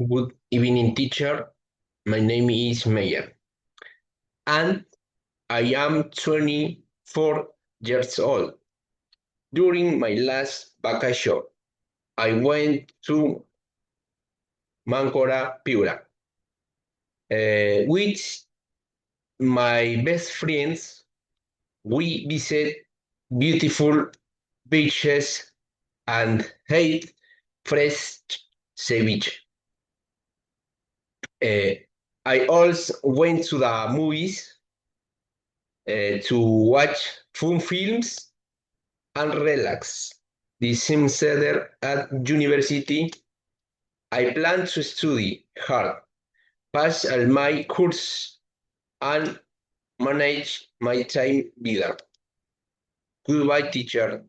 Good evening, teacher. My name is Meyer, and I am 24 years old. During my last vacation, I went to Mancora, Piura, with my best friends. We visit beautiful beaches and ate fresh ceviche. I also went to the movies to watch fun films and relax. The semester at university, I plan to study hard, pass all my course, and manage my time better. Goodbye, teacher.